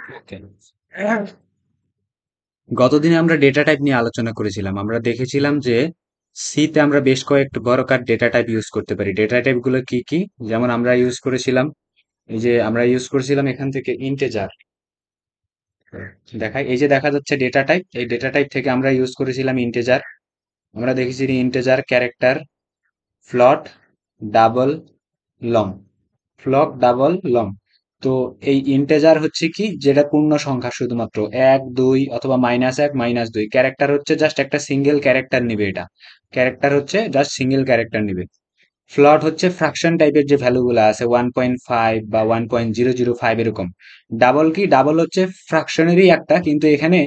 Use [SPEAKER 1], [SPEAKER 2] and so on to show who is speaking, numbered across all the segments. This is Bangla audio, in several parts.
[SPEAKER 1] ওকে, গতদিনে আমরা ডেটা টাইপ নিয়ে আলোচনা করেছিলাম। আমরা দেখেছিলাম যে সিতে আমরা বেশ কয়েক বড়কার ডেটা টাইপ ইউজ করতে পারি। ডেটা টাইপ গুলো কি কি? যেমন আমরা ইউজ করেছিলাম, এই যে আমরা ইউজ করেছিলাম এখান থেকে ইন্টেজার দেখাই, এই যে দেখা যাচ্ছে ডেটা টাইপ, এই ডেটা টাইপ থেকে আমরা ইউজ করেছিলাম ইন্টেজার। আমরা দেখেছি ইন্টেজার, ক্যারেক্টার, ফ্লট, ডাবল, লং। ফ্লট, ডাবল, লং। তো এই ইন্টেজার হচ্ছে কি, যেটা পূর্ণ সংখ্যা, শুধুমাত্র এক দুই অথবা -1 -2। ক্যারেক্টার হচ্ছে জাস্ট একটা সিঙ্গেল ক্যারেক্টার নিবে, এটা ক্যারেক্টার হচ্ছে জাস্ট সিঙ্গেল ক্যারেক্টার নিবে। ফ্লট হচ্ছে ফ্র্যাকশন টাইপের যে ভ্যালুগুলো আছে, 1.5 বা 1.005 এরকম। ডাবল কি, ডাবল হচ্ছে ফ্র্যাকশনেরই একটা, কিন্তু এখানে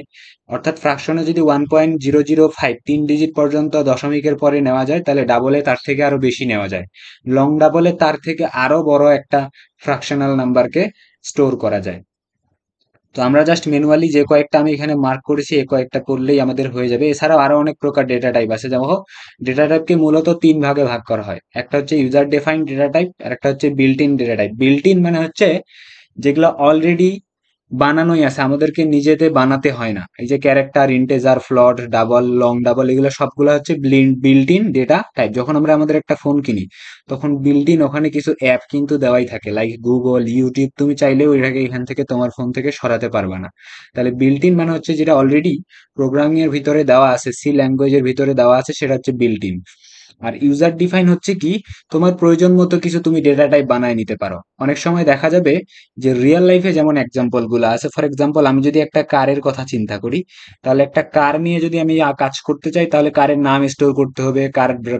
[SPEAKER 1] অর্থাৎ ফ্র্যাকশনে যদি 1.005 3 ডিজিট পর্যন্ত দশমিকের পরে নেওয়া যায়, তাহলে ডাবলে তার থেকে আরো বেশি নেওয়া যায়। লং ডাবলে তার থেকে আরো বড় একটা ফ্র্যাকশনাল নাম্বারকে স্টোর করা যায়। তো আমরা জাস্ট ম্যানুয়ালি যে কয়েকটা আমি এখানে মার্ক করেছি, এই কয়েকটা করলেই আমাদের হয়ে যাবে। এছাড়াও আরো অনেক প্রকার ডেটা টাইপ আছে। যেমন ডেটা টাইপকে মূলত তিন ভাগে ভাগ করা হয়। একটা হচ্ছে ইউজার ডিফাইন্ড ডেটা টাইপ, আর একটা হচ্ছে built in data type. Built in মানে হচ্ছে যেগুলো অলরেডি বানানোই আছে, আমাদেরকে নিজেতে বানাতে হয় না। এই যে ক্যারেক্টার, ইন্টেজার, ফ্লট, ডাবল, লং ডাবল, এগুলো সবগুলো হচ্ছে বিল্ট ইন ডেটা টাইপ। যখন আমরা আমাদের একটা ফোন কিনি, তখন বিল্ট ইন ওখানে কিছু অ্যাপ কিন্তু দেওয়াই থাকে, লাইক গুগল, ইউটিউব। তুমি চাইলেও এটাকে এখান থেকে তোমার ফোন থেকে সরাতে পারবে না। তাহলে বিল্ট ইন মানে হচ্ছে যেটা অলরেডি প্রোগ্রামিং এর ভিতরে দেওয়া আছে, সি ল্যাঙ্গুয়েজের ভিতরে দেওয়া আছে, সেটা হচ্ছে বিল্ট ইন। আর ইউজার ডিফাইন হচ্ছে কি, তোমার প্রয়োজন মতো কিছু তুমি ডেটা টাইপ বানায় নিতে পারো। অনেক সময় দেখা যাবে যে রিয়েল লাইফে যেমন এক্সাম্পল গুলো আছে, ফর এক্সাম্পল আমি যদি একটা কারের কথা চিন্তা করি, তাহলে একটা কার নিয়ে যদি আমি কাজ করতে চাই, তাহলে কারের নাম স্টোর করতে হবে,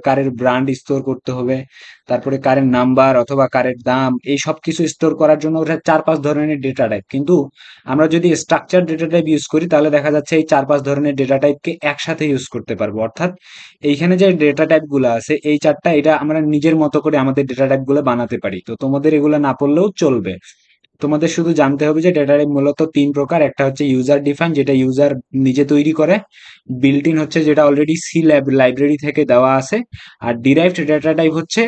[SPEAKER 1] কারের ব্র্যান্ড স্টোর করতে হবে, তারপরে কারের নাম্বার অথবা কারের দাম, এই সব কিছু স্টোর করার জন্য ওটা 4-5 ধরনের ডেটা টাইপ। কিন্তু আমরা যদি স্ট্রাকচার ডেটা টাইপ ইউজ করি, তাহলে দেখা যাচ্ছে এই 4-5 ধরনের ডেটা টাইপকে একসাথে ইউজ করতে পারবো। অর্থাৎ এইখানে যে ডেটা টাইপ গুলো আছে, এই চারটা, এটা আমরা নিজের মতো করে আমাদের ডেটা টাইপ গুলো বানাতে পারি। তো তোমাদের এগুলো না পড়লেও চলবে। তোমাদের শুধু জানতে হবে যে ডেটা টাইপ মূলত তিন প্রকার। একটা হচ্ছে ইউজার ডিফাইন, যেটা ইউজার নিজে তৈরি করে। বিল্ট ইন হচ্ছে যেটা অলরেডি সি লাইব্রেরি থেকে দেওয়া আছে। আর ডিরাইভড ডেটা টাইপ হচ্ছে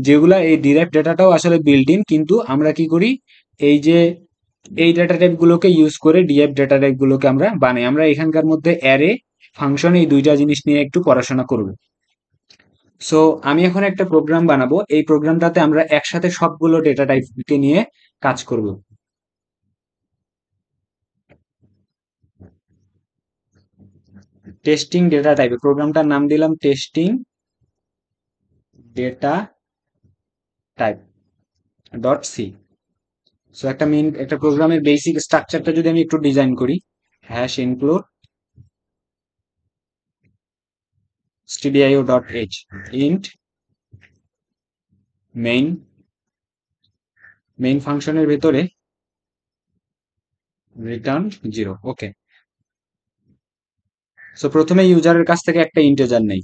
[SPEAKER 1] যেগুলা, এই ডিরাইভড ডেটাটাও আসলে বিল্ট ইন, কিন্তু আমরা কি করি, এই যে এই ডেটা টাইপ গুলোকে ইউজ করে ডিরাইভড ডেটা টাইপ গুলোকে আমরা বানাই। আমরা এখানকার মধ্যে অ্যারে, ফাংশন, এই দুইটা জিনিস নিয়ে একটু পড়াশোনা করব। সো আমি এখন একটা প্রোগ্রাম বানাবো, এই প্রোগ্রামটাতে আমরা একসাথে সবগুলো ডেটা টাইপকে নিয়ে কাজ করব। টেস্টিং ডেটা টাইপে প্রোগ্রামটার নাম দিলাম testing data type dot C. So একটা প্রোগ্রামের বেসিক স্ট্রাকচারটা যদি আমি একটু ডিজাইন করি, hash include stdio dot h, int main, main ফাংশনের ভেতরে রিটার্ন 0। ওকে, সো প্রথমে ইউজারের কাছ থেকে একটা ইন্টিজার নেই।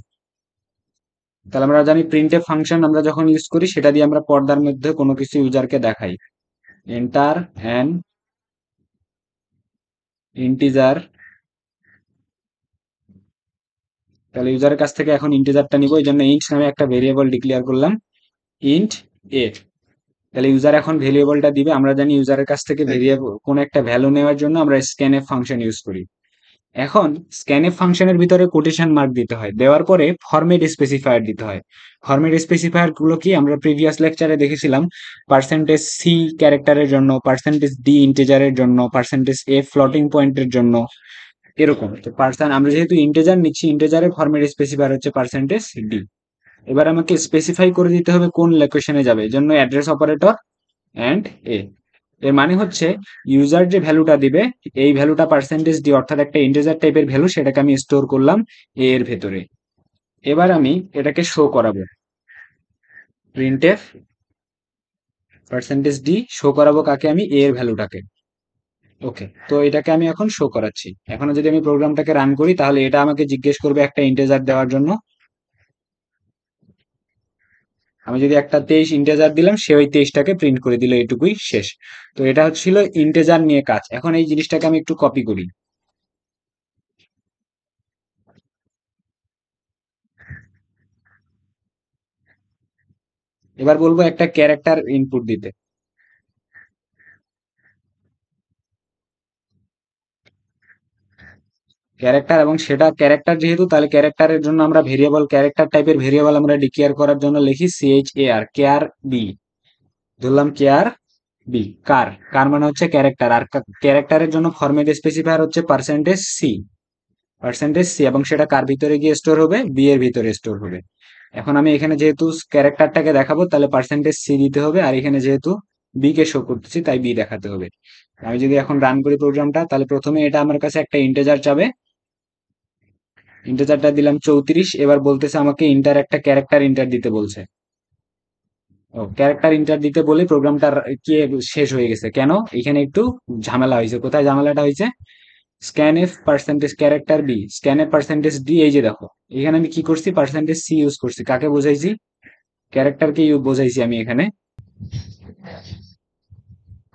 [SPEAKER 1] তাহলে আমরা জানি প্রিন্টএফ ফাংশন আমরা যখন ইউজ করি, সেটা দিয়ে আমরা পর্দার মধ্যে কোনো কিছু ইউজারকে দেখাই। Enter an integer. তাহলে ইউজারের কাছ থেকে এখন ইন্টিজারটা নিব, এই জন্য ইন্ট নামে একটা ভেরিয়েবল ডিক্লেয়ার করলাম, ইন্ট এ। তাহলে ইউজার এখন ভেরিয়েবলটা দিবে। আমরা জানি ইউজারের কাছ থেকে ভেরিয়েবল কোন একটা ভ্যালু নেওয়ার জন্য আমরা স্ক্যানএফ ফাংশন ইউজ করি। এখন স্ক্যানএফ ফাংশনের ভিতরে কোটেশন মার্ক দিতে হয়, দেওয়ার পরে ফরম্যাট স্পেসিফায়ার দিতে হয়। ফরম্যাট স্পেসিফায়ার গুলো কি, আমরা প্রিভিয়াস লেকচারে দেখেছিলাম, পার্সেন্টেজ সি ক্যারেক্টারের জন্য, পার্সেন্টেজ ডি ইন্টিজারের জন্য, পার্সেন্টেজ এ ফ্লোটিং পয়েন্টের জন্য, এরকম। তো আমরা যেহেতু ইন্টিজার নিচ্ছি, ইন্টিজারের ফরম্যাট স্পেসিফায়ার হচ্ছে পার্সেন্টেজ ডি। এবার আমাকে স্পেসিফাই করে দিতে হবে কোন লোকেশনে যাবে, এর জন্য অ্যাড্রেস অপারেটর অ্যান্ড এ। এর মানে হচ্ছে ইউজার যে ভ্যালুটা দিবে, এই ভ্যালুটা পার্সেন্টেজ ডি, অর্থাৎ একটা ইন্টিজার টাইপের ভ্যালু, সেটাকে আমি স্টোর করলাম এ এর ভেতরে। এবার আমি এটাকে শো করাবো, প্রিন্টএফ পার্সেন্টেজ ডি শো করাবো কাকে, আমি এ এর ভ্যালুটাকে। ওকে, তো এটাকে আমি এখন শো করাচ্ছি। এখন যদি আমি প্রোগ্রামটাকে রান করি, তাহলে এটা আমাকে জিজ্ঞেস করবে একটা ইন্টিজার দেওয়ার জন্য। আমি যদি একটা 23 ইন্টেজার দিলাম, সে ওই 23টাকে প্রিন্ট করে দিল, এটুকুই শেষ। তো এটা হচ্ছিল ইন্টেজার নিয়ে কাজ। এখন এই জিনিসটাকে আমি একটু কপি করি। এবার বলবো একটা ক্যারেক্টার ইনপুট দিতে। ক্যারেক্টার, এবং সেটা ক্যারেক্টার যেহেতু, তাহলে ক্যারেক্টারের জন্য আমরা ভেরিয়েবল, ক্যারেক্টার টাইপের ভেরিয়েবল আমরা ডিক্লেয়ার করার জন্য লিখি CHAR, কেয়ার বি। ধরলাম কেয়ার বি, কার, কার মানে হচ্ছে ক্যারেক্টার, আর ক্যারেক্টারের জন্য ফরম্যাট স্পেসিফায়ার হচ্ছে %C, %C, এবং সেটা কার ভিতরে গিয়ে স্টোর হবে, বি এর ভিতরে স্টোর হবে। এখন আমি এখানে যেহেতু ক্যারেক্টারটাকে দেখাবো, তাহলে %C দিতে হবে, আর এখানে যেহেতু বি কে শো করতেছি, তাই বি দেখাতে হবে। আমি যদি এখন রান করি প্রোগ্রামটা, তাহলে প্রথমে এটা আমার কাছে একটা ইন্টেজার চাবে, ইন্টেজারটা দিলাম 34, এবার বলতেছে আমাকে ইন্টার, একটা ক্যারেক্টার ইন্টার দিতে বলছে। ও, ক্যারেক্টার ইন্টার দিতে বলে প্রোগ্রামটা কি শেষ হয়ে গেছে, কেন এখানে একটু ঝামেলা হয়েছে, কোথায় ঝামেলাটা হয়েছে, scanf character B, scanf D, এই যে দেখো এখানে আমি কি করছি, %C ইউজ করছি, কাকে বোঝাইছি, ক্যারেক্টারকে বোঝাইছি আমি এখানে।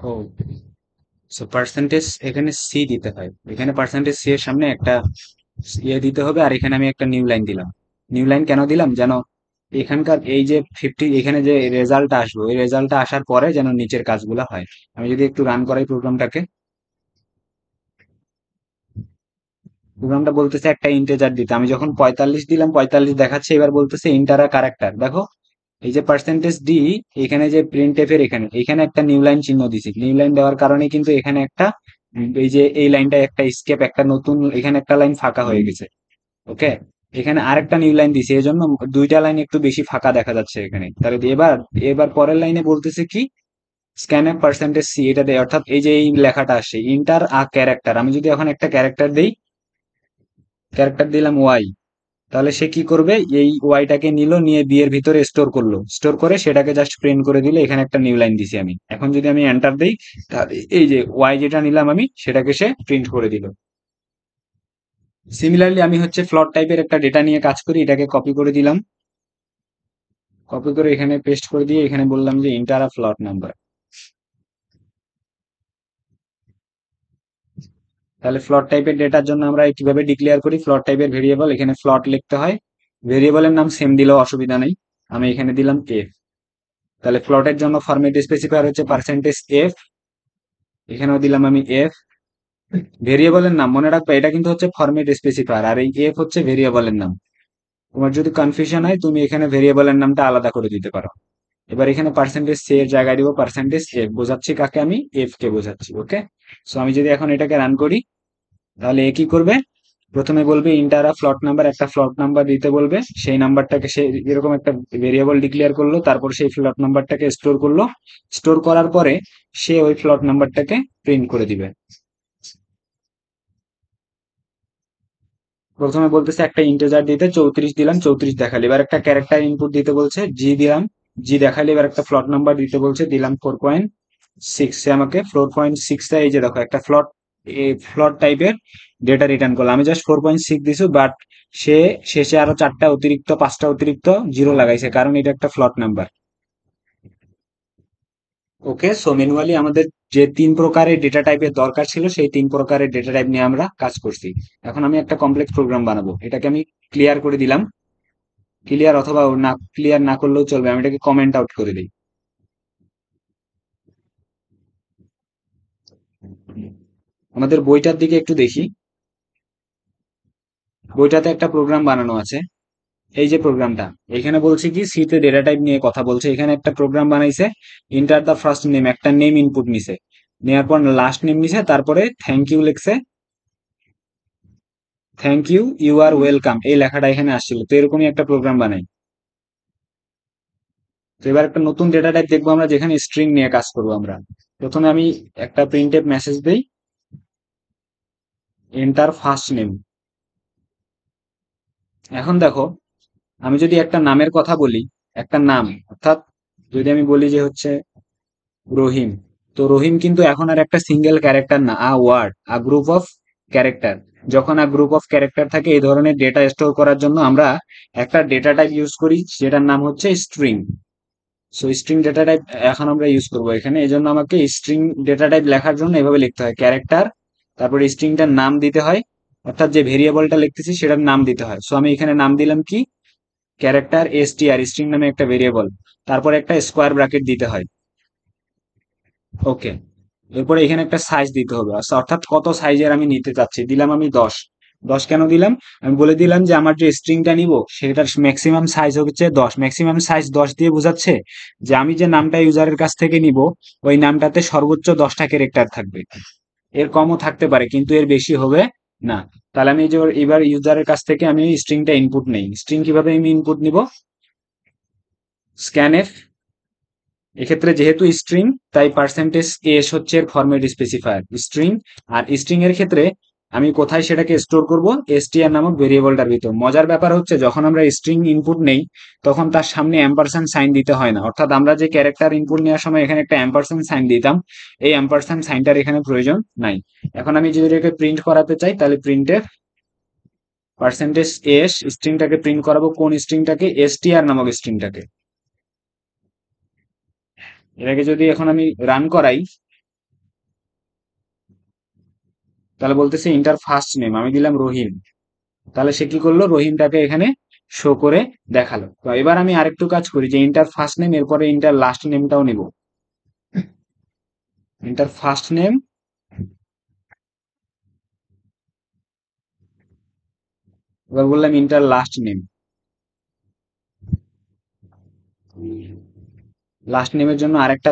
[SPEAKER 1] ও, সো এখানে সি দিতে হয়, এখানে %C এর সামনে একটা ইয়ে দিতে হবে, আর এখানে আমি একটা নিউ লাইন দিলাম। নিউ লাইন কেন দিলাম, যেন এখানকার এই যে 50, এখানে যে রেজাল্টটা আসবে, ওই রেজাল্টটা আসার পরে যেন নিচের কাজগুলো হয়। আমি যদি একটু রান করাই প্রোগ্রামটাকে, প্রোগ্রামটা বলতেছে একটা ইন্টেজার দিতে, আমি যখন 45 দিলাম 45 দেখাচ্ছে, এবার বলতেছে ইন্টার আ ক্যারেক্টার। দেখো এই যে %D, এখানে যে প্রিন্ট এফ এর এখানে এখানে একটা নিউ লাইন চিহ্ন দিছি, নিউ লাইন দেওয়ার কারণে কিন্তু এখানে একটা এই যে এই লাইনটা একটা স্কেপ, একটা নতুন এখানে একটা লাইন ফাঁকা হয়ে গেছে। ওকে, এখানে আরেকটা নিউ লাইন দিছি, এই জন্য দুইটা লাইন একটু বেশি ফাঁকা দেখা যাচ্ছে এখানে। তাহলে এবার এবার পরের লাইনে বলতেছে কি, স্ক্যানএফ %C এটা দেয়, অর্থাৎ এই যে এই লেখাটা আসছে ইন্টার আ ক্যারেক্টার, আমি যদি এখন একটা ক্যারেক্টার দেই, ক্যারেক্টার দিলাম ওয়াই, তাহলে সে কি করবে, এই ওয়াইটাকে নিল, নিয়ে বি এর ভিতরে স্টোর করলো, স্টোর করে সেটাকে জাস্ট প্রিন্ট করে দিলে, এখানে একটা নিউ লাইন দিছি আমি। এখন যদি আমি এন্টার দেই, তাহলে এই যে ওয়াই যেটা নিলাম আমি, সেটাকে সে প্রিন্ট করে দিল। সিমিলারলি আমি হচ্ছে ফ্লট টাইপের একটা ডেটা নিয়ে কাজ করি, এটাকে কপি করে দিলাম, কপি করে এখানে পেস্ট করে দিয়ে এখানে বললাম যে ইন্টার আ ফ্লট নাম্বার। তাহলে ফ্লট টাইপের ডেটার জন্য আমরা কিভাবে ডিক্লেয়ার করি, ফ্লট টাইপের ভেরিয়েবল, এখানে ফ্লট লিখতে হয়, ভেরিয়েবলের নাম সেম দিলেও অসুবিধা নেই, আমি এখানে দিলাম এফ। তাহলে ফ্লটের জন্য ফরম্যাট স্পেসিফায়ার হচ্ছে %F, এখানেও দিলাম আমি এফ। ভেরিয়েবলের নাম মনে রাখবে, এটা কিন্তু হচ্ছে ফরম্যাট স্পেসিফায়ার, আর এই এফ হচ্ছে ভেরিয়েবলের নাম। তোমার যদি কনফিউশন হয়, তুমি এখানে ভেরিয়েবলের নামটা আলাদা করে দিতে পারো। এবার এখানে %C এর জায়গায় দিব %F, বোঝাচ্ছি কাকে, আমি এফ কে বোঝাচ্ছি। ওকে, সো আমি যদি এখন এটাকে রান করি, তাহলে এ কি করবে, প্রথমে বলবে ইন্টার আ ফ্লট নাম্বার, একটা ফ্লট নাম্বার দিতে বলবে, সেই নাম্বারটাকে সে এরকম একটা ভেরিয়েবল ডিক্লেয়ার করলো, তারপর সেই ফ্লট নাম্বারটাকে স্টোর করলো, স্টোর করার পরে সে ওই ফ্লট নাম্বারটাকে প্রিন্ট করে দিবে। প্রথমে বলতেছে একটা ইন্টিজার দিতে, 34 দিলাম, 34 দেখালে, এবার একটা ক্যারেক্টার ইনপুট দিতে বলছে, জি দিলাম, জি দেখালে, এবার একটা ফ্লট নাম্বার দিতে বলছে, দিলাম 4.6, সে আমাকে 4.6টা, এই যে দেখো একটা ফ্লট, ফ্লট টাইপের ডেটা রিটার্ন করলো, আমি জাস্ট 4.6 দিছি, বাট সে শেষে আরো 4টা অতিরিক্ত, 5টা অতিরিক্ত জিরো লাগাইছে, কারণ এটা একটা ফ্লট নাম্বার। ওকে, সো ম্যানুয়ালি আমাদের যে 3 প্রকারের ডেটা টাইপের দরকার ছিল, সেই 3 প্রকারের ডেটা টাইপ নিয়ে আমরা কাজ করছি। এখন আমি একটা কমপ্লেক্স প্রোগ্রাম বানাবো, এটাকে আমি ক্লিয়ার করে দিলাম, ক্লিয়ার অথবা না ক্লিয়ার না করলেও চলবে, আমি এটাকে কমেন্ট আউট করে দিই। আমাদের বইটার দিকে একটু দেখি, বইটাতে একটা প্রোগ্রাম বানানো আছে, এই যে প্রোগ্রামটা, এখানে বলছে কি সিতে ডেটা টাইপ নিয়ে কথা বলছে, এখানে একটা প্রোগ্রাম বানাইছে, ইন্টার দা ফার্স্ট নেম, একটা নেম ইনপুট নিছে, নেওয়ার পর লাস্ট নেম নিছে, তারপরে থ্যাংক ইউ লিখছে, thank you, you are welcome, এই লেখাটা এখানে আসছিল, তো এরকমই একটা প্রোগ্রাম বানাই। তো এবার একটা নতুন ডেটা টাইপ দেখবো আমরা, যেখানে স্ট্রিং নিয়ে কাজ করবো আমরা। প্রথমে আমি একটা প্রিন্টএফ মেসেজ দেই, এন্টার ফার্স্ট নেম। এখন দেখো, আমি যদি একটা নামের কথা বলি, একটা নাম, অর্থাৎ যদি আমি বলি যে হচ্ছে রহিম, তো রহিম কিন্তু এখন আর একটা সিঙ্গেল ক্যারেক্টার না, a word, a group of character. যখন আ গ্রুপ অফ ক্যারেক্টার থাকে, এই ধরনের ডেটা স্টোর করার জন্য আমরা একটা ডেটা টাইপ ইউজ করি, যেটার নাম হচ্ছে string. So string data type এখন আমরা ইউজ করবো এখানে, এই জন্য আমাকে স্ট্রিং ডেটা টাইপ লেখার জন্য এভাবে লিখতে হয়, ক্যারেক্টার, তারপরে স্ট্রিংটার নাম দিতে হয়, অর্থাৎ যে ভেরিয়েবলটা লিখতেছি সেটার নাম দিতে হয়। সো আমি এখানে নাম দিলাম কি, ক্যারেক্টার str, স্ট্রিং নামে একটা ভেরিয়েবল, তারপরে একটা স্কোয়ার ব্র্যাকেট দিতে হয়। ওকে, এরপরে এখানে একটা সাইজ দিতে হবে, অর্থাৎ কত সাইজের আমি নিতে চাচ্ছি, দিলাম আমি 10। 10 কেন দিলাম? আমি বলে দিলাম যে আমার যে স্ট্রিংটা নিব সেটার ম্যাক্সিমাম সাইজ হচ্ছে 10। ম্যাক্সিমাম সাইজ 10 দিয়ে বোঝাচ্ছে যে আমি যে নামটা ইউজারের কাছ থেকে নিব ওই নামটাতে সর্বোচ্চ 10টা ক্যারেক্টার থাকবে। এর কমও থাকতে পারে কিন্তু এর বেশি হবে না। তাহলে আমি যে এবার ইউজারের কাছ থেকে আমি স্ট্রিংটা ইনপুট নেই। স্ট্রিং কিভাবে আমি ইনপুট নিব? স্ক্যানএফ, এক্ষেত্রে যেহেতু স্ট্রিং তাই পার্সেন্টেজ এস হচ্ছে এর ফরম্যাট স্পেসিফায়ার স্ট্রিং। আর স্ট্রিং এর ক্ষেত্রে আমি কোথায় সেটাকে স্টোর করব? এসটিআর নামক ভেরিয়েবলটার ভিতর। মজার ব্যাপার হচ্ছে যখন আমরা স্ট্রিং ইনপুট নেই তখন তার সামনে অ্যাম্পারস্যান্ড সাইন দিতে হয় না, অর্থাৎ আমরা যে ক্যারেক্টার ইনপুট নেওয়ার সময় এখানে একটা অ্যাম্পারস্যান্ড সাইন দিতাম, এই অ্যাম্পারস্যান্ড সাইনটার এখানে প্রয়োজন নাই। এখন আমি যদি এটাকে প্রিন্ট করাতে চাই তাহলে প্রিন্টে পার্সেন্টেজ এস স্ট্রিংটাকে প্রিন্ট করাবো। কোন স্ট্রিংটাকে? এসটিআর নামক স্ট্রিংটাকে। এটাকে যদি এখন আমি রান করাই তাহলে বলতেছে ইন্টার ফার্স্ট নেম, আমি দিলাম রহিম। তাহলে সে কি করলো? রহিমটাকে এখানে শো করে দেখালো। তো এবার আমি আরেকটু কাজ করি যে ইন্টার ফার্স্ট নেম এরপরে ইন্টার লাস্ট নেমটাও নিব। ইন্টার ফার্স্ট নেম এবার বললাম ইন্টার লাস্ট নেম। লাস্ট নেমের জন্য আরেকটা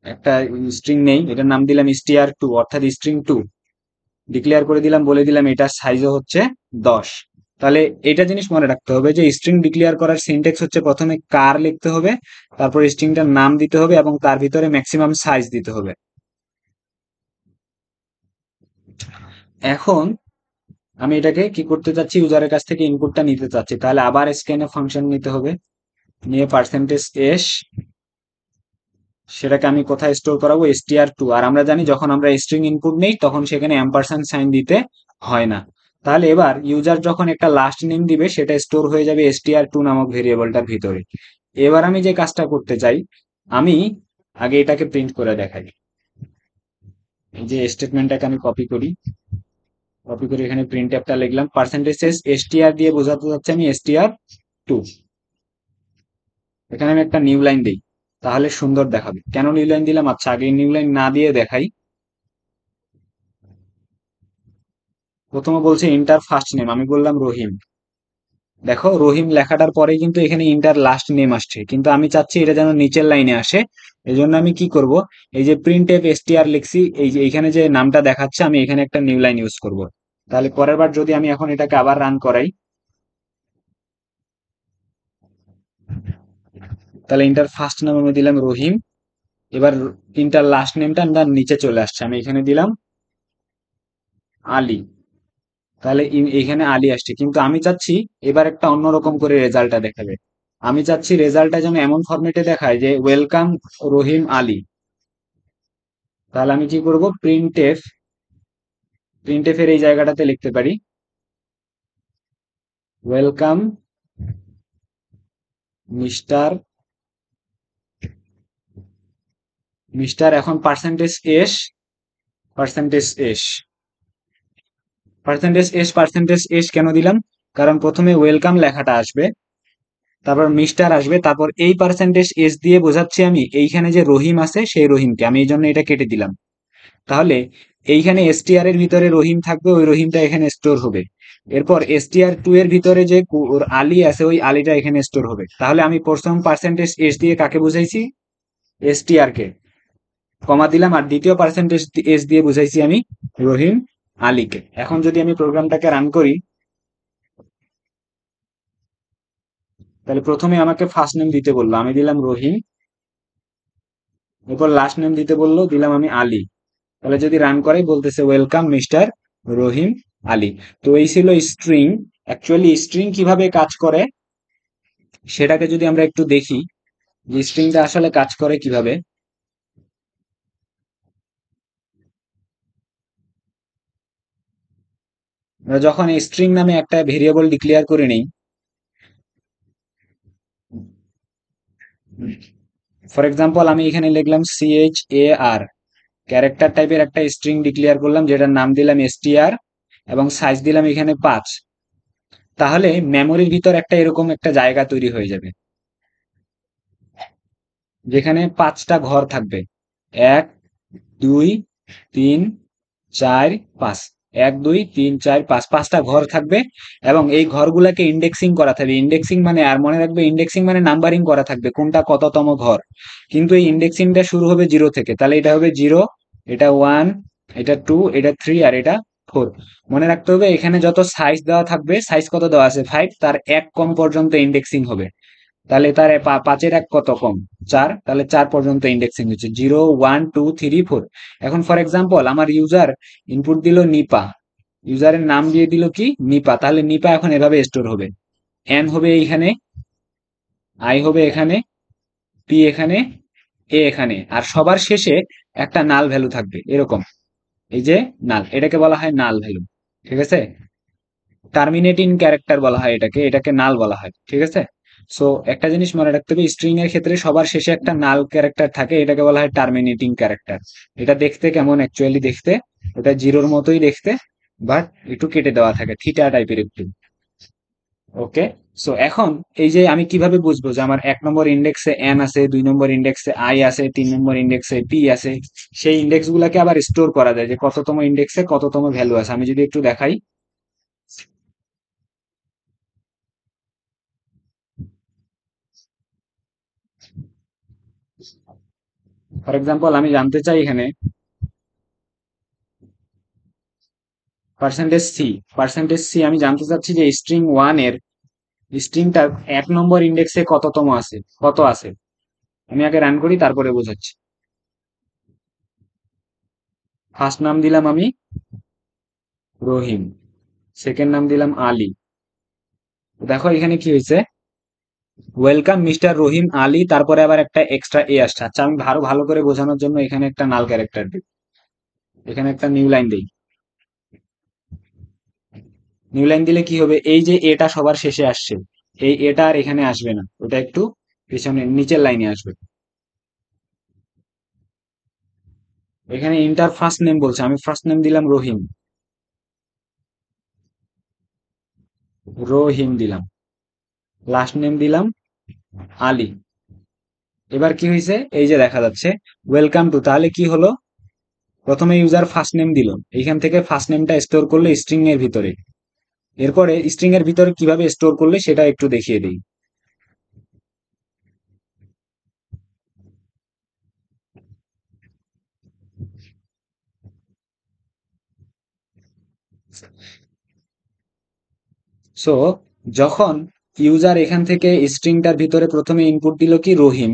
[SPEAKER 1] একটা স্ট্রিং নেই, এটার নাম দিলাম str2 অর্থাৎ স্ট্রিং 2 ডিক্লেয়ার করে দিলাম, বলে দিলাম এটার সাইজও হচ্ছে 10। তাহলে এটা জিনিস মনে রাখতে হবে যে স্ট্রিং ডিক্লেয়ার করার সিনট্যাক্স হচ্ছে প্রথমে কার লিখতে হবে, তারপর স্ট্রিংটার নাম দিতে হবে এবং তার ভিতরে ম্যাক্সিমাম সাইজ দিতে হবে। এখন আমি এটাকে কি করতে চাচ্ছি? ইউজারের কাছ থেকে ইনপুটটা নিতে চাচ্ছি, তাহলে আবার স্ক্যানএফ ফাংশন নিতে হবে। নিয়ে পার্সেন্টেজ এস সেটাকে আমি কোথায় স্টোর করাবো? str2। আর আমরা জানি যখন আমরা স্ট্রিং ইনপুট নেই তখন সেখানে অ্যাম্পারস্যান্ড সাইন দিতে হয় না। তাহলে এবার ইউজার যখন একটা লাস্ট নেম দিবে সেটা স্টোর হয়ে যাবে str2 নামক ভেরিয়েবলটার ভিতরে। এবার আমি যে কাজটা করতে চাই, আমি আগে এটাকে প্রিন্ট করে দেখাই। এই যে স্টেটমেন্টটাকে আমি কপি করি, কপি করে এখানে প্রিন্ট একটা লিখলাম। পার্সেন্টেজ str দিয়ে বোঝাতে চাচ্ছি আমি str2। এখানে আমি একটা নিউ লাইন দিই, তাহলে সুন্দর দেখাবে। কেন নিউ লাইন দিলাম? আচ্ছা আগে নিউ লাইন না দিয়ে দেখাই। প্রথমে বলছে ইন্টার ফার্স্ট নেম, আমি বললাম রহিম। দেখো রহিম লেখাটার পরে কিন্তু এখানে ইন্টার লাস্ট নেম আসছে, কিন্তু আমি চাচ্ছি এটা যেন নিচের লাইনে আসে। এই জন্য আমি কি করব? এই যে প্রিন্ট এফ এসটিআর লিখছি, এই যে এখানে যে নামটা দেখাচ্ছে আমি এখানে একটা নিউ লাইন ইউজ করব। তাহলে পরের বার যদি আমি এখন এটাকে আবার রান করাই তাহলে ইন্টার ফার্স্ট নাম আমি দিলাম রহিম। এবার ইন্টার লাস্ট নেমটা তার নিচে চলে আসছে, আমি এখানে দিলাম আলী। তাহলে এখানে আলী আসছে, কিন্তু আমি চাচ্ছি এবার একটা অন্যরকম করে রেজাল্টটা দেখাবে। আমি চাচ্ছি রেজাল্টটা যেন এমন ফরম্যাটে দেখায় যে ওয়েলকাম রহিম আলী। তাহলে আমি কি করব? প্রিন্টএফ, প্রিন্টএফ এর এই জায়গাটাতে লিখতে পারি ওয়েলকাম মিস্টার, মিস্টার এখন percentage S, percentage S, percentage S কেন দিলাম? কারণ প্রথমে ওয়েলকাম লেখাটা আসবে, তারপর মিস্টার আসবে, তারপর এই পার্সেন্টেজ এস দিয়ে বোঝাচ্ছি আমি এইখানে যে রহিম আছে সেই রহিমকে, আমি এই জন্য এটা কেটে দিলাম। তাহলে এইখানে এসটিআর এর ভিতরে রহিম থাকবে, ওই রহিমটা এখানে স্টোর হবে। এরপর str2 এর ভিতরে যে ওর আলী আছে ওই আলীটা এখানে স্টোর হবে। তাহলে আমি প্রথম পার্সেন্টেজ এস দিয়ে কাকে বুঝাইছি? এসটিআর কে কমা দিলাম, আর দ্বিতীয় পার্সেন্টেজ এস দিয়ে বুঝাইছি আমি রহিম আলীকে। এখন যদি আমি প্রোগ্রামটাকে রান করি তাহলে প্রথমে আমাকে ফার্স্ট নেম দিতে বললো, আমি দিলাম রহিম। এরপর লাস্ট নেম দিতে বললো, দিলাম আমি আলী। তাহলে যদি রান করাই বলতেছে ওয়েলকাম মিস্টার রহিম আলী। তো এই ছিল স্ট্রিং। অ্যাকচুয়ালি স্ট্রিং কিভাবে কাজ করে সেটাকে যদি আমরা একটু দেখি যে স্ট্রিংটা আসলে কাজ করে কিভাবে। আমরা যখন স্ট্রিং নামে একটা ভেরিয়েবল ডিক্লেয়ার করে নেই, ফর এক্সাম্পল আমি এখানে লিখলাম CHAR, ক্যারেক্টার টাইপের একটা স্ট্রিং ডিক্লেয়ার করলাম যেটার নাম দিলাম str এবং সাইজ দিলাম এখানে 5। তাহলে মেমোরির ভিতর একটা এরকম একটা জায়গা তৈরি হয়ে যাবে যেখানে 5টা ঘর থাকবে, 1 2 3 4 5। 1 2 3 4 5, 5টা ঘর থাকবে এবং এই ঘরগুলাকে ইন্ডেক্সিং করা থাকবে। ইন্ডেক্সিং মানে, আর মনে রাখবে ইন্ডেক্সিং মানে নাম্বারিং করা থাকবে কোনটা কততম ঘর। কিন্তু এই ইন্ডেক্সিংটা শুরু হবে 0 থেকে, তাহলে এটা হবে 0, এটা 1, এটা 2, এটা 3 আর এটা 4। মনে রাখতে হবে এখানে যত সাইজ দেওয়া থাকবে, সাইজ কত দেওয়া আছে 5, তার 1 কম পর্যন্ত ইন্ডেক্সিং হবে। তাহলে তার 5-এর 1 কত কম 4, তাহলে 4 পর্যন্ত ইন্ডেক্সিং হচ্ছে 0 1 2 3 4। এখন ফর এক্সাম্পল আমার ইউজার ইনপুট দিল নিপা, ইউজারের নাম দিয়ে দিল কি নিপা, তাহলে নিপা এখন এভাবে স্টোর হবে, এন হবে এইখানে, আই হবে এখানে, পি এখানে, এ এখানে, আর সবার শেষে একটা নাল ভ্যালু থাকবে এরকম। এই যে নাল, এটাকে বলা হয় নাল ভ্যালু। ঠিক আছে, টার্মিনেটিং ক্যারেক্টার বলা হয় এটাকে, এটাকে নাল বলা হয়। ঠিক আছে, সো একটা জিনিস মনে রাখতে হবে, স্ট্রিং এর ক্ষেত্রে সবার শেষে একটা নাল ক্যারেক্টার থাকে, এটাকে বলা হয় টার্মিনেটিং ক্যারেক্টার। এটা দেখতে কেমন অ্যাকচুয়ালি দেখতে, ওটা জিরোর মতোই দেখতে, বাট একটু কেটে দেওয়া থাকে, থিটা টাইপের একটু। ওকে, সো এখন এই যে আমি কিভাবে বুঝবো যে আমার 1 নম্বর ইন্ডেক্সে এন আছে, 2 নম্বর ইন্ডেক্সে আই আছে, 3 নম্বর ইন্ডেক্সে পি আছে। সেই ইন্ডেক্স গুলাকে আবার স্টোর করা যায় যে কততম ইন্ডেক্সে কততম ভ্যালু আছে। আমি যদি একটু দেখাই, ফর এক্সাম্পল আমি জানতে চাই এখানে পার্সেন্টেজ সি, পার্সেন্টেজ সি আমি জানতে চাচ্ছি যে স্ট্রিং ওয়ান এর স্ট্রিংটার 1 নম্বর ইন্ডেক্সে কততম আছে, কত আছে। আমি আগে রান করি তারপরে বোঝাচ্ছি। ফার্স্ট নাম দিলাম আমি রহিম, সেকেন্ড নাম দিলাম আলী। দেখো এখানে কি হয়েছে, ওয়েলকাম মিস্টার রহিম আলী, তারপরে আবার একটা এক্সট্রা এ আসছে। আচ্ছা আমি ভালো ভালো করে বোঝানোর জন্য এখানে একটা নাল ক্যারেক্টার দিই, এখানে একটা নিউ লাইন দিই। নিউ লাইন দিলে কি হবে, এই যে এটা সবার শেষে আসছে, এই এটা আর এখানে আসবে না, ওটা একটু পিছনে নিচের লাইনে আসবে। এখানে ইন্টার ফার্স্ট নেম বলছে, আমি ফার্স্ট নেম দিলাম রহিম, রহিম দিলাম, লাস্ট নেম দিলাম আলী। এবার কি হয়েছে, এই যে দেখা যাচ্ছে ওয়েলকাম টু, তাহলে কি হলো, প্রথমে ইউজার ফার্স্ট নেম দিল, এইখান থেকে ফার্স্ট নেমটা স্টোর করলো স্ট্রিং এর ভিতরে। এরপরে স্ট্রিং এর ভিতরে কিভাবে স্টোর করলে সেটা একটু দেখিয়ে দিই। সো যখন ইউজার এখান থেকে স্ট্রিংটার ভিতরে প্রথমে ইনপুট দিল কি রহিম,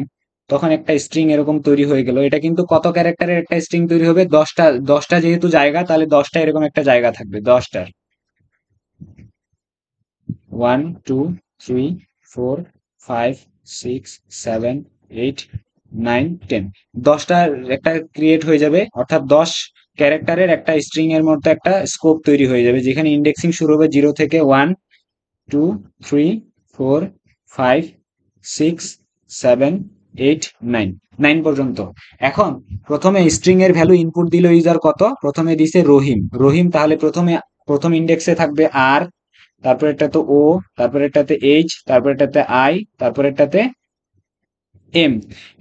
[SPEAKER 1] তখন একটা স্ট্রিং এরকম তৈরি হয়ে গেল। এটা কিন্তু কত ক্যারেক্টারের একটা স্ট্রিং তৈরি হবে, 10টা, 10টা যেহেতু জায়গা, তাহলে 10টা এরকম একটা জায়গা থাকবে, 10টার 1 2 3 4 5 6 7 8 9 10, 10টার একটা ক্রিয়েট হয়ে যাবে, অর্থাৎ 10 ক্যারেক্টারের একটা স্ট্রিং এর মতো একটা স্কোপ তৈরি হয়ে যাবে, যেখানে ইন্ডেক্সিং শুরু হবে 0 থেকে 1 2 3 4 5 6 7 8 9, 9 পর্যন্ত। এখন প্রথমে স্ট্রিং এর ভ্যালু ইনপুট দিল ইউজার কত, প্রথমে দিছে রহিম, রহিম তাহলে প্রথমে প্রথম ইন্ডেক্সে থাকবে আর, তারপরেরটাতে ও, তারপরেরটাতে এইচ, তারপরেরটাতে আই, তারপরেরটাতে এম,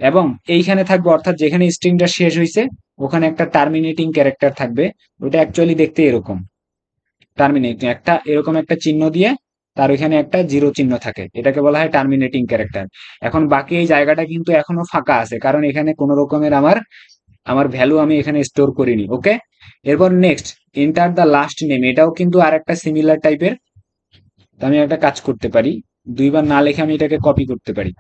[SPEAKER 1] এবং এইখানে থাকবে, অর্থাৎ যেখানে স্ট্রিংটা শেষ হয়েছে ওখানে একটা টার্মিনেটিং ক্যারেক্টার থাকবে। ওটা অ্যাকচুয়ালি দেখতে এরকম, টার্মিনেটিং একটা এরকম একটা চিহ্ন দিয়ে তার ওইখানে একটা জিরো চিহ্ন থাকে, এটাকে বলা হয় টার্মিনেটিং ক্যারেক্টার। এখন বাকি এই জায়গাটা কিন্তু এখনো ফাঁকা আছে, কারণ এখানে কোনো রকমের আমার আমার ভ্যালু আমি এখানে স্টোর করিনি। ওকে, এরপর next enter the last name, এটাও কিন্তু আর একটা সিমিলার টাইপের। তো আমি একটা কাজ করতে পারি, দুইবার না লিখে আমি এটাকে কপি করতে পারি।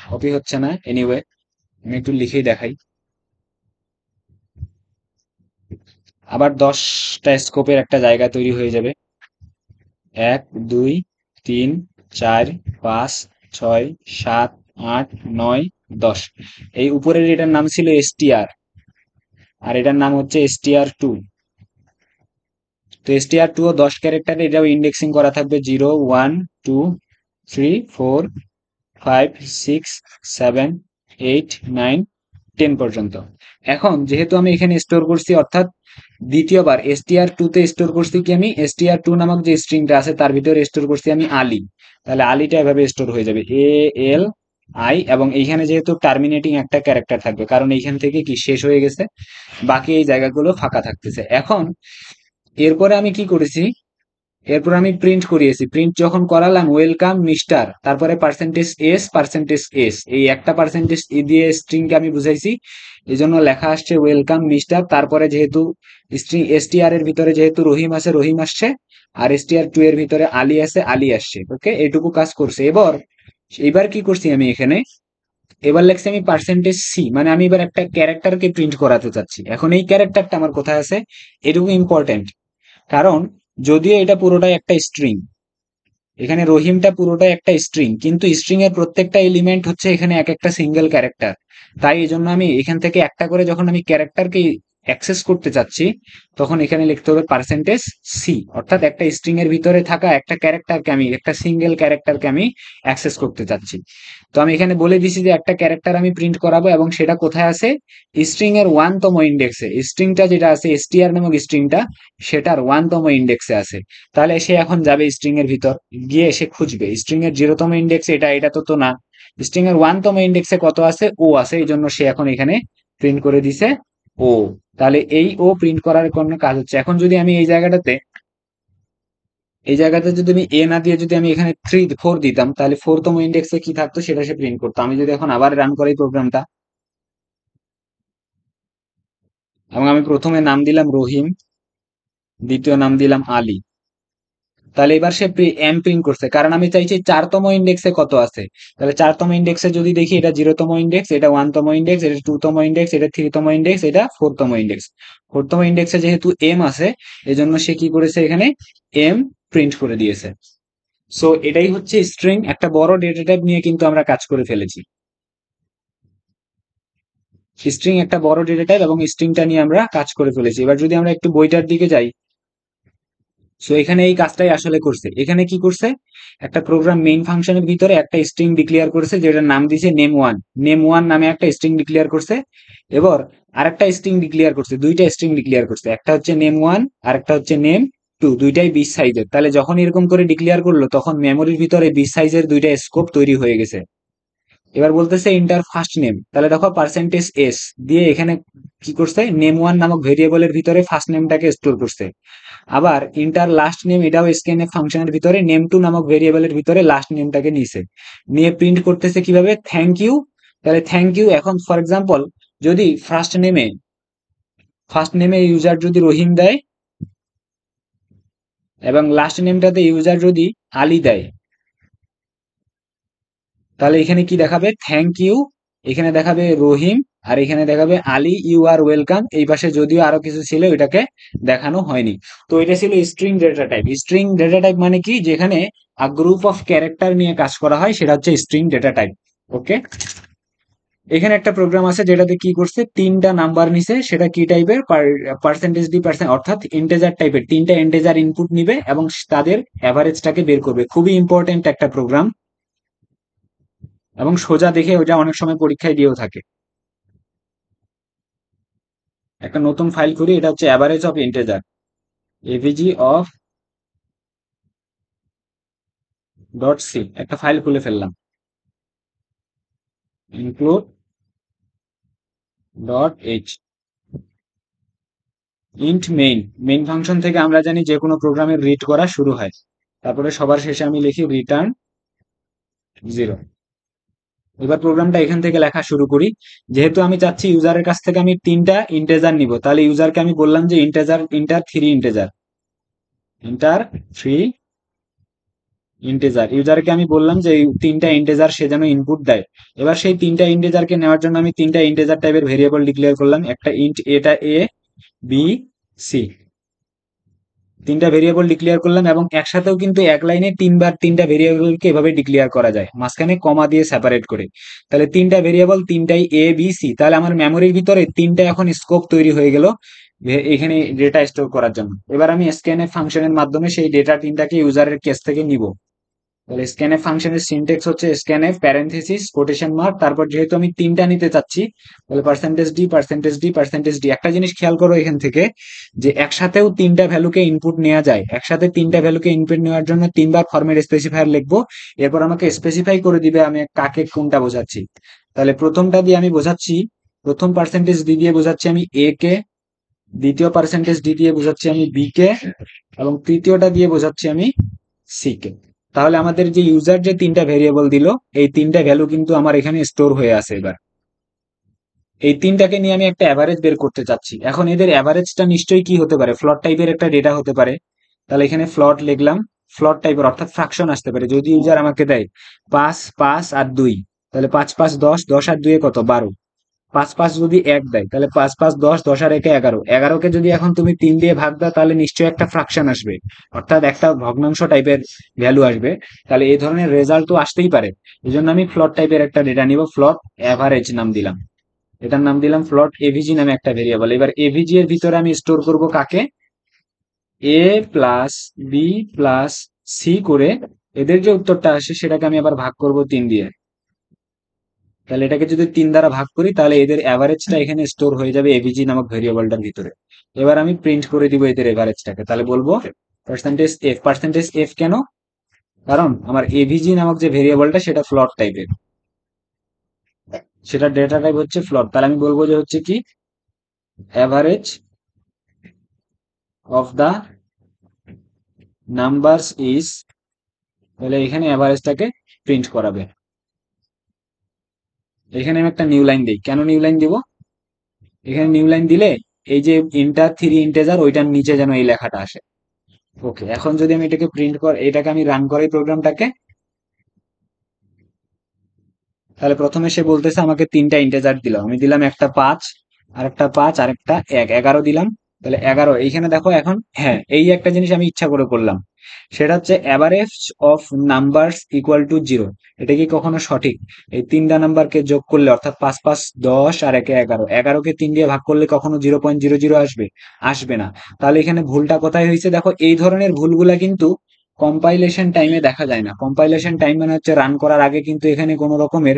[SPEAKER 1] কপি হচ্ছে না, এনিওয়ে আমি একটু লিখেই দেখাই। আবার 10টা স্কোপের একটা জায়গা তৈরি হয়ে যাবে, 1 2 3 4 5 6 7 8 9 10। এই উপরের এটার নাম ছিল এসটিআর, আর এটার নাম হচ্ছে STR2। তো STR2 ও 10 ক্যারেক্টার, এটাও ইন্ডেক্সিং করা থাকবে 0 1 2 3 4 5 6 7 8 9 10 পর্যন্ত। এখন যেহেতু আমি এখানে স্টোর করছি, অর্থাৎ দ্বিতীয়বার str2 তে স্টোর করছি কি, আমি str2 নামক যে স্ট্রিংটা আছে তার ভিতরে স্টোর করছি আমি আলী। তাহলে আলীটা এভাবে স্টোর হয়ে যাবে ALI, এবং এইখানে যেহেতু টার্মিনেটিং একটা ক্যারেক্টার থাকবে, কারণ এইখান থেকে কি শেষ হয়ে গেছে, বাকি এই জায়গাগুলো ফাঁকা থাকতেছে। এখন এরপরে আমি কি করেছি, এরপর আমি প্রিন্ট করিয়েছি। প্রিন্ট যখন করালাম ওয়েলকাম মিস্টার, তারপরে পার্সেন্টেজ এস, এই একটা পার্সেন্টেজ দিয়ে স্ট্রিংকে আমি বুঝাইছি, এই জন্য লেখা আসছে ওয়েলকাম মিস্টার। তারপরে যেহেতু স্ট্রিং এসটিআর এর ভিতরে যেহেতু রহিম আছে, রহিম আসছে, আর str2 এর ভিতরে আলী আছে, আলী আসছে। ওকে, এটুকু কাজ করছে। এবার এবার কি করছি আমি এখানে, এবার লেখছি আমি %c, মানে আমি এবার একটা ক্যারেক্টারকে প্রিন্ট করাতে চাচ্ছি। এখন এই ক্যারেক্টারটা আমার কোথায় আছে, এটুকু ইম্পর্টেন্ট। কারণ যদিও এটা পুরোটাই একটা স্ট্রিং, এখানে রহিমটা পুরোটাই একটা স্ট্রিং, কিন্তু স্ট্রিং এর প্রত্যেকটা এলিমেন্ট হচ্ছে এখানে এক একটা সিঙ্গেল ক্যারেক্টার। তাই এই জন্য আমি এখান থেকে একটা করে যখন আমি ক্যারেক্টারকে অ্যাক্সেস করতে চাচ্ছি, তখন এখানে লিখতে হবে %c, অর্থাৎ একটা স্ট্রিং এর ভিতরে থাকা একটা ক্যারেক্টারকে আমি, একটা সিঙ্গেল ক্যারেক্টারকে আমি অ্যাক্সেস করতে চাচ্ছি। তো আমি এখানে বলে দিছি যে একটা ক্যারেক্টার আমি প্রিন্ট করাবো, এবং সেটা কোথায় আছে, স্ট্রিং এর 1তম ইন্ডেক্সে। স্ট্রিংটা যেটা আছে str নামক স্ট্রিংটা, সেটার 1তম ইন্ডেক্সে আছে। তাহলে সে এখন যাবে স্ট্রিং এর ভিতর, গিয়ে সে খুঁজবে স্ট্রিং এর 0তম ইন্ডেক্সে এটা, এটা তো না, স্ট্রিং এর 1তম ইন্ডেক্সে কত আছে, ও আছে, এই জন্য সে এখন এখানে প্রিন্ট করে দিছে ও। তাহলে এই ও প্রিন্ট করার কোনো কাজ হচ্ছে। এখন যদি আমি এই জায়গাতে যদি আমি এ না দিয়ে যদি আমি এখানে 4 দিতাম, তাহলে 4তম ইন্ডেক্সে কি থাকতো সেটা সে প্রিন্ট করতো। আমি যদি এখন আবার রান করি প্রোগ্রামটা, এবং আমি প্রথমে নাম দিলাম রহিম, দ্বিতীয় নাম দিলাম আলী, তাহলে এবার সে এম প্রিন্ট করছে, কারণ আমি চাইছি 4তম ইন্ডেক্সে কত আছে। তাহলে 4তম ইন্ডেক্সে যদি দেখি, এটা 0তম ইন্ডেক্স, এটা 1তম ইন্ডেক্স, এটা 2তম ইন্ডেক্স, এটা 3তম ইন্ডেক্স, এটা 4তম ইন্ডেক্স। 4তম ইন্ডেক্সে যেহেতু এম আছে, এজন্য সে কি করেছে, এখানে এম প্রিন্ট করে দিয়েছে। সো এটাই হচ্ছে স্ট্রিং। একটা বড় ডেটা টাইপ নিয়ে কিন্তু আমরা কাজ করে ফেলেছি। স্ট্রিং একটা বড় ডেটা টাইপ, এবং স্ট্রিংটা নিয়ে আমরা কাজ করে ফেলেছি। এবার যদি আমরা একটু বইটার দিকে যাই, সো এখানে এই কাজটাই আসলে করছে। এখানে কি করছে, একটা প্রোগ্রাম মেইন ফাংশনের ভিতরে একটা স্ট্রিং ডিক্লেয়ার করছে, যেটার নাম দিছে নেম1। নেম1 নামে একটা স্ট্রিং ডিক্লেয়ার করছে। এবার আরেকটা স্ট্রিং ডিক্লেয়ার করছে, দুইটা স্ট্রিং ডিক্লেয়ার করছে, একটা হচ্ছে নেম1 আর একটা হচ্ছে নেম2, দুইটাই 20 সাইজের। তাহলে যখন এরকম করে ডিক্লেয়ার করলো, তখন মেমোরির ভিতরে 20 সাইজের দুইটা স্কোপ তৈরি হয়ে গেছে। এবার বলতেছে ইন্টার ফার্স্ট নেম, তাহলে দেখো %s দিয়ে এখানে কি করছে, নেম1 নামক ভেরিয়েবলের ভিতরে ফার্স্ট নেমটাকে স্টোর করছে। আবার ইন্টার লাস্ট নেম, এটাও স্ক্যানএফ ফাংশনের ভিতরে নেম2 নামক ভেরিয়েবলের ভিতরে লাস্ট নেমটাকে নিছে, নিয়ে প্রিন্ট করতেছে কিভাবে, থ্যাংক ইউ। তাহলে থ্যাংক ইউ, এখন ফর এক্সাম্পল যদি ফার্স্ট নেমে ইউজার যদি রহিম দেয়, এবং লাস্ট নেমটাতে ইউজার যদি আলী দেয়, তাহলে এখানে কি দেখাবে, থ্যাংক ইউ, এখানে দেখাবে রহিম, আর এখানে দেখাবে আলী, ইউ আর ওয়েলকাম। এই পাশে যদিও আরো কিছু ছিল, এটাকে দেখানো হয়নি। তো এটা ছিল string data type. String data type মানে কি, যেখানে গ্রুপ অফ ক্যারেক্টার নিয়ে কাজ করা হয়, সেটা হচ্ছে স্ট্রিং ডেটা টাইপ। ওকে, এখানে একটা প্রোগ্রাম আছে যেটাতে কি করছে, তিনটা নাম্বার নিছে, সেটা কি টাইপের, %d, অর্থাৎ ইন্টেজার টাইপের। তিনটা ইন্টেজার ইনপুট নিবে এবং তাদের অ্যাভারেজটাকে বের করবে। খুবই ইম্পর্টেন্ট একটা প্রোগ্রাম, এবং সোজা দেখে ওটা অনেক সময় পরীক্ষায় দিয়েও থাকে। একটা নতুন ফাইল খুলি, এটা হচ্ছে অ্যাভারেজ অফ ইন্টেজার, avg.c, একটা ফাইল খুলে ফেললাম, include.h, ইন্ট মেইন ফাংশন থেকে আমরা জানি যে কোনো প্রোগ্রামের রিড করা শুরু হয়। তারপরে সবার শেষে আমি লিখি রিটার্ন 0। এবার প্রোগ্রামটা এখান থেকে লেখা শুরু করি। যেহেতু আমি চাচ্ছি ইউজারের কাছ থেকে আমি তিনটা ইন্টেজার নিব, তাহলে ইউজারকে আমি বললাম যে ইন্টার 3 ইন্টেজার। ইউজারকে আমি বললাম যে এই তিনটা ইন্টেজার সে যেন ইনপুট দেয়। এবার সেই তিনটা ইন্টেজারকে নেওয়ার জন্য আমি তিনটা ইন্টেজার টাইপের ভেরিয়েবল ডিক্লেয়ার করলাম। একটা ইন্ট এটা এ, বি, সি, তিনটা ভেরিয়েবল ডিক্লেয়ার করলাম। এবং একসাথেও কিন্তু এক লাইনে তিনবার তিনটা ভেরিয়েবলকে এভাবে ডিক্লেয়ার করা যায়, মাঝখানে কমা দিয়ে সেপারেট করে। তাহলে তিনটা ভেরিয়েবল, তিনটাই এ বি সি, তাহলে আমার মেমোরির ভিতরে তিনটা এখন স্কোপ তৈরি হয়ে গেল এখানে ডেটা স্টোর করার জন্য। এবার আমি স্ক্যানএফ ফাংশনের মাধ্যমে সেই ডেটা তিনটাকে ইউজারের কেস থেকে নিব। তাহলে স্ক্যানএফ ফাংশনের সিনট্যাক্স হচ্ছে স্ক্যানএফ প্যারেনথেসিস কোটেশন মার্ক, তারপর যেহেতু আমি তিনটা নিতে চাচ্ছি তাহলে percentage D percentage D percentage D. একটা জিনিস খেয়াল করো এখান থেকে, যে একসাথেও তিনটা ভ্যালুকে ইনপুট নেওয়া যায়, একসাথে তিনটা ভ্যালুকে ইনপুট নেওয়ার জন্য তিনবার ফরম্যাট স্পেসিফায়ার লিখবো, এরপর আমাকে স্পেসিফাই করে দিবে আমি কাকে কোনটা বোঝাচ্ছি। তাহলে প্রথমটা দিয়ে আমি বোঝাচ্ছি, প্রথম পার্সেন্টেজ ডি দিয়ে বোঝাচ্ছি আমি এ কে, দ্বিতীয় পার্সেন্টেজ ডি দিয়ে বোঝাচ্ছি আমি বি কে, এবং তৃতীয়টা দিয়ে বোঝাচ্ছি আমি সি কে। তাহলে আমাদের যে ইউজার যে তিনটা ভেরিয়েবল দিল, এই তিনটা ভ্যালু কিন্তু আমার এখানে স্টোর হয়ে আছে। এবার এই তিনটাকে নিয়ে আমি একটা অ্যাভারেজ বের করতে চাচ্ছি। এখন এদের অ্যাভারেজটা নিশ্চয়ই কি হতে পারে, ফ্লট টাইপের একটা ডেটা হতে পারে। তাহলে এখানে ফ্লট লিখলাম, ফ্লট টাইপের অর্থাৎ ফ্রাকশন আসতে পারে। যদি ইউজার আমাকে দেয় 5 5 আর 2, তাহলে 5 5 10, 10 আর 2 কত, 12। 5 5 যদি 1 দেয় তাহলে 5 5 10, 10 আর 1 11। 11কে যদি এখন তুমি 3 দিয়ে ভাগ দাও তাহলে নিশ্চয়ই একটা ফ্রাকশন আসবে, অর্থাৎ একটা ভগ্নাংশ টাইপের ভ্যালু আসবে। তাহলে এই ধরনের রেজাল্ট তো আসতেই পারে। এই জন্য আমি ফ্লট টাইপের একটা ডেটা নিব, ফ্লট অ্যাভারেজ নাম দিলাম। এটার নাম দিলাম ফ্লট এভিজি নামে একটা ভেরিয়েবল। এবার এভিজি এর ভিতরে আমি স্টোর করব কাকে, এ প্লাস বি প্লাস সি করে এদের যে উত্তরটা আসে সেটাকে আমি আবার ভাগ করব 3 দিয়ে। তাহলে এটাকে যদি 3 দ্বারা ভাগ করি তাহলে এদের অ্যাভারেজটা এখানে স্টোর হয়ে যাবে এভিজি নামক ভেরিয়েবলটার ভিতরে। এবার আমি প্রিন্ট করে দিব এদের এভারেজটাকে, তাহলে বলবো পার্সেন্টেজ এফ। পার্সেন্টেজ এফ কেন, কারণ আমার এভিজি নামক যে ভেরিয়েবলটা সেটা ফ্লট টাইপের, সেটা ডেটা টাইপ হচ্ছে ফ্লট। তাহলে আমি বলবো যে হচ্ছে কি average of the numbers is, তাহলে এখানে অ্যাভারেজটাকে প্রিন্ট করাবে। এখানে আমি একটা নিউ লাইন দিই। কেন নিউ লাইন দিব, এখানে নিউ লাইন দিলে এই যে ইন্টার থ্রি ইন্টেজার ওইটার নিচে যেন এই লেখাটা আসে। ওকে, এখন যদি আমি এটাকে প্রিন্ট কর, এটাকে আমি রান করি প্রোগ্রামটাকে, তাহলে প্রথমে সে বলতেছে আমাকে তিনটা ইন্টেজার দিল, আমি দিলাম একটা 5, আর একটা 5, আর একটা 1, 11 দিলাম। তাহলে 11 এইখানে দেখো এখন, হ্যাঁ এই একটা জিনিস আমি ইচ্ছা করে করলাম, সেটা হচ্ছে average of numbers equal to 0। এটা কি কখনো সঠিক? এই তিনটা নাম্বারকে যোগ করলে অর্থাৎ 5 5 10 আর 1 11, 11কে 3 দিয়ে ভাগ করলে কখনো 0.00 আসবে? আসবে না। তাহলে এখানে ভুলটা কোথায় হয়েছে দেখো, এই ধরনের ভুলগুলা কিন্তু কম্পাইলেশন টাইমে দেখা যায় না। কম্পাইলেশন টাইম মানে হচ্ছে রান করার আগে কিন্তু এখানে কোনো রকমের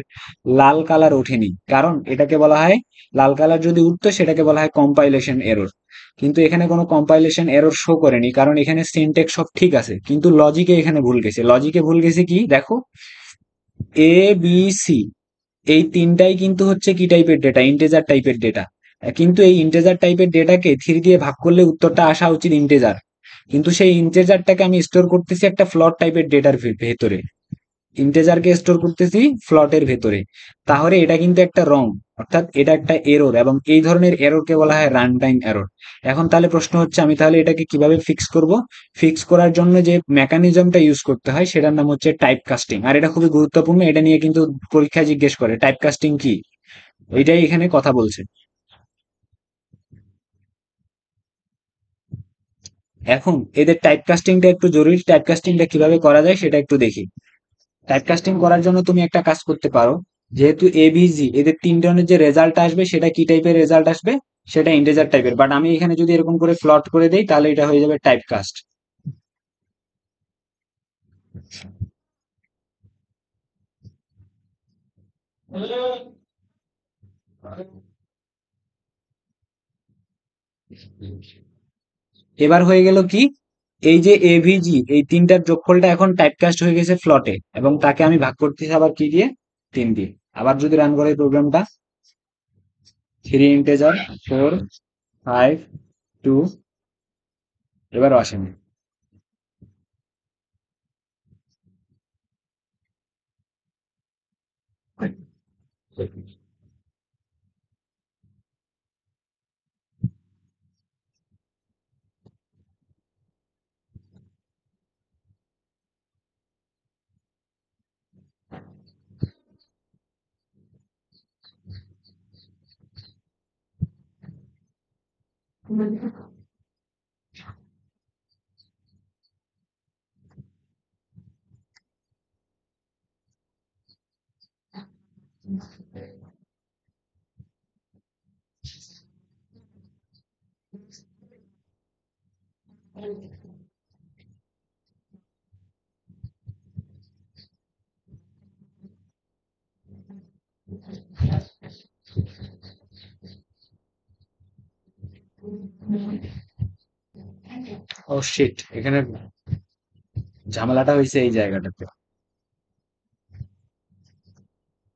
[SPEAKER 1] লাল কালার ওঠেনি, কারণ এটাকে বলা হয়, লাল কালার যদি উঠতো সেটাকে বলা হয় কম্পাইলেশন এরর। কিন্তু এখানে কোনো কম্পাইলেশন এরর শো করেনি, কারণ এখানে সিনট্যাক্স সব ঠিক আছে, কিন্তু লজিকে এখানে ভুল গেছে। লজিকে ভুল গেছে কি দেখো, এ বি সি এই তিনটাই কিন্তু হচ্ছে কি টাইপের ডেটা, ইন্টেজার টাইপের ডেটা। কিন্তু এই ইন্টেজার টাইপের ডেটাকে 3 দিয়ে ভাগ করলে উত্তরটা আসা উচিত ইন্টেজার, কিন্তু সেই ইন্টেজারটাকে আমি স্টোর করতেছি একটা ফ্লট টাইপের ডেটার ভেতরে, ইন্টেজারকে স্টোর করতেছি ফ্লটের ভেতরে। তাহলে এটা কিন্তু একটা রং, অর্থাৎ এটা একটা এরর, এবং এই ধরনের এররকে বলা হয় রান টাইম এরর। এখন তাহলে প্রশ্ন হচ্ছে আমি তাহলে এটাকে কিভাবে ফিক্স করব? ফিক্স করার জন্য যে মেকানিজমটা ইউজ করতে হয় সেটার নাম হচ্ছে টাইপ কাস্টিং। আর এটা খুবই গুরুত্বপূর্ণ, এটা নিয়ে কিন্তু পরীক্ষায় জিজ্ঞেস করে টাইপ কাস্টিং কি, এইটাই এখানে কথা বলছে। এখন এদের টাইপ কাস্টিংটা একটু জরুরি, টাইপ কাস্টিংটা কিভাবে করা যায় সেটা একটু দেখি। টাইপ কাস্টিং করার জন্য তুমি একটা কাজ করতে পারো, যেহেতু এবিজি এদের তিন ধরনের যে রেজাল্ট আসবে সেটা কি টাইপের রেজাল্ট আসবে, সেটা ইন্টিজার টাইপের, বাট আমি এখানে যদি এরকম করে প্লট করে দেই তাহলে এটা হয়ে যাবে টাইপ কাস্ট। এবার হয়ে গেল কি, এই যে এভিজি এই তিনটার যোগফলটা এখন টাইপকাস্ট হয়ে গেছে ফ্লটে, এবং তাকে আমি ভাগ করতেছি আবার কি দিয়ে, 3 দিয়ে। আবার যদি রান করে প্রোগ্রামটা, 3 ইন্টেজার 4 5 2, এবারও আসেনি। ও শিট, এখানে ঝামেলাটা হয়েছে এই জায়গাটাতে।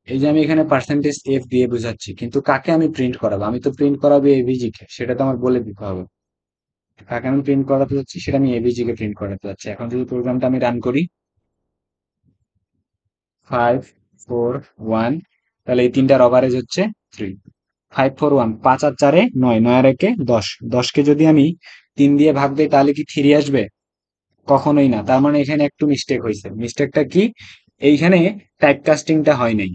[SPEAKER 1] এই যে আমি এখানে পার্সেন্টেজ এফ দিয়ে বোঝাচ্ছি, কিন্তু কাকে আমি প্রিন্ট করাবো? আমি তো প্রিন্ট করাবো এভিজি কে, সেটা তো আমার বলে দিতে হবে। কাকে আমি প্রিন্ট করাতে যাচ্ছি সেটা আমি এভিজি কে প্রিন্ট করাতে যাচ্ছি। এখন যদি প্রোগ্রামটা আমি রান করি, 5 4 1, তাহলে এই তিনটার ওভারেজ হচ্ছে 3। 5 4 1, 5 আর 4 9, 9 আর 1 10, 10কে যদি আমি 3 দিয়ে ভাগ দিই তাহলে কি 3 আসবে? কখনোই না। তার মানে এখানে একটু মিস্টেক হয়েছে। মিস্টেকটা কি? এইখানে টাইপ কাস্টিংটা হয় নাই।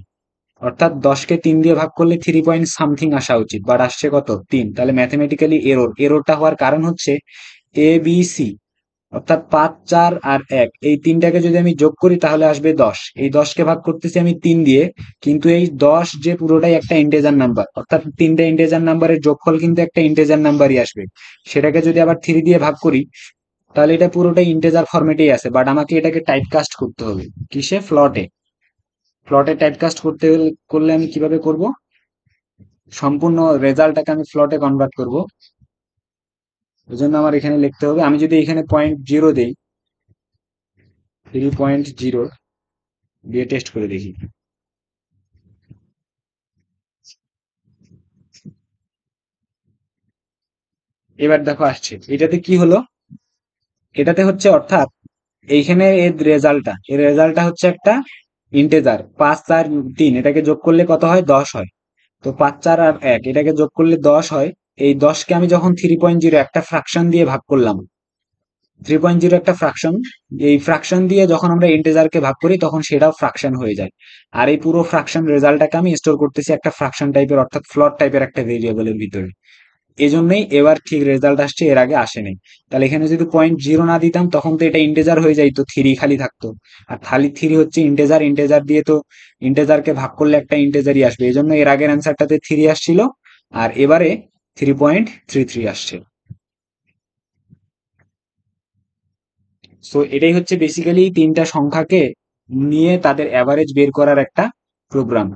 [SPEAKER 1] অর্থাৎ 10কে 3 দিয়ে ভাগ করলে 3 পয়েন্ট সামথিং আসা উচিত, বাট আসছে কত? 3। তাহলে ম্যাথমেটিক্যালি এররটা হওয়ার কারণ হচ্ছে এ বি সি, অর্থাৎ 5 4 আর 1, এই তিনটাকে যদি আমি যোগ করি তাহলে আসবে 10। এই 10কে ভাগ করতেছি আমি 3 দিয়ে, কিন্তু এই 10 যে পুরোটাই একটা ইন্টেজার নাম্বার, অর্থাৎ তিনটা ইন্টেজার নাম্বারের যোগফল কিন্তু একটা ইন্টেজার নাম্বারই আসবে। সেটাকে যদি আবার 3 দিয়ে ভাগ করি তাহলে এটা পুরোটাই ইন্টেজার ফরম্যাটেই আছে, বাট আমাকে এটাকে টাইপকাস্ট করতে হবে। কিসে? ফ্লটে। ফ্লটে টাইপকাস্ট করলে আমি কিভাবে করব? সম্পূর্ণ রেজাল্টটাকে আমি ফ্লটে কনভার্ট করব। এই জন্য আমার এখানে লিখতে হবে, আমি যদি এখানে 0.0 দেই, 3.0 দিয়ে টেস্ট করে দেখি। এবার দেখো আসছে। এটাতে কি হলো? এটাতে হচ্ছে, অর্থাৎ এইখানে এর রেজাল্টটা হচ্ছে একটা ইন্টেজার 5 4 3, এটাকে যোগ করলে কত হয়? 10 হয়। তো 5 4 আর 1, এটাকে যোগ করলে 10 হয়। এই 10কে আমি যখন 3.0 একটা ফ্রাকশন দিয়ে ভাগ করলাম, 3.0 একটা ফ্রাকশন, এই ফ্রাকশন দিয়ে যখন আমরা ইন্টেজারকে ভাগ করি তখন সেটাও ফ্রাকশন হয়ে যায়। আর এই পুরো ফ্রাকশন রেজাল্টটাকে আমি স্টোর করতেছি একটা ফ্রাকশন টাইপের, অর্থাৎ ফ্লট টাইপের একটা ভেরিয়েবলের ভিতরে। এজন্যই এবার ঠিক রেজাল্ট আসছে, এর আগে আসেনি। তাহলে এখানে যদি 0.0 না দিতাম তখন তো এটা ইন্টেজার হয়ে যাইতো, 3 খালি থাকতো। আর খালি 3 হচ্ছে ইন্টেজার, ইন্টেজার দিয়ে তো ইন্টেজারকে ভাগ করলে একটা ইন্টেজারই আসবে। এই জন্য এর আগের অ্যান্সারটাতে 3 আসছিল, আর এবারে 3.33 আসছে। সো এটাই হচ্ছে বেসিক্যালি তিনটা সংখ্যাকে নিয়ে তাদের অ্যাভারেজ বের করার একটা প্রোগ্রাম।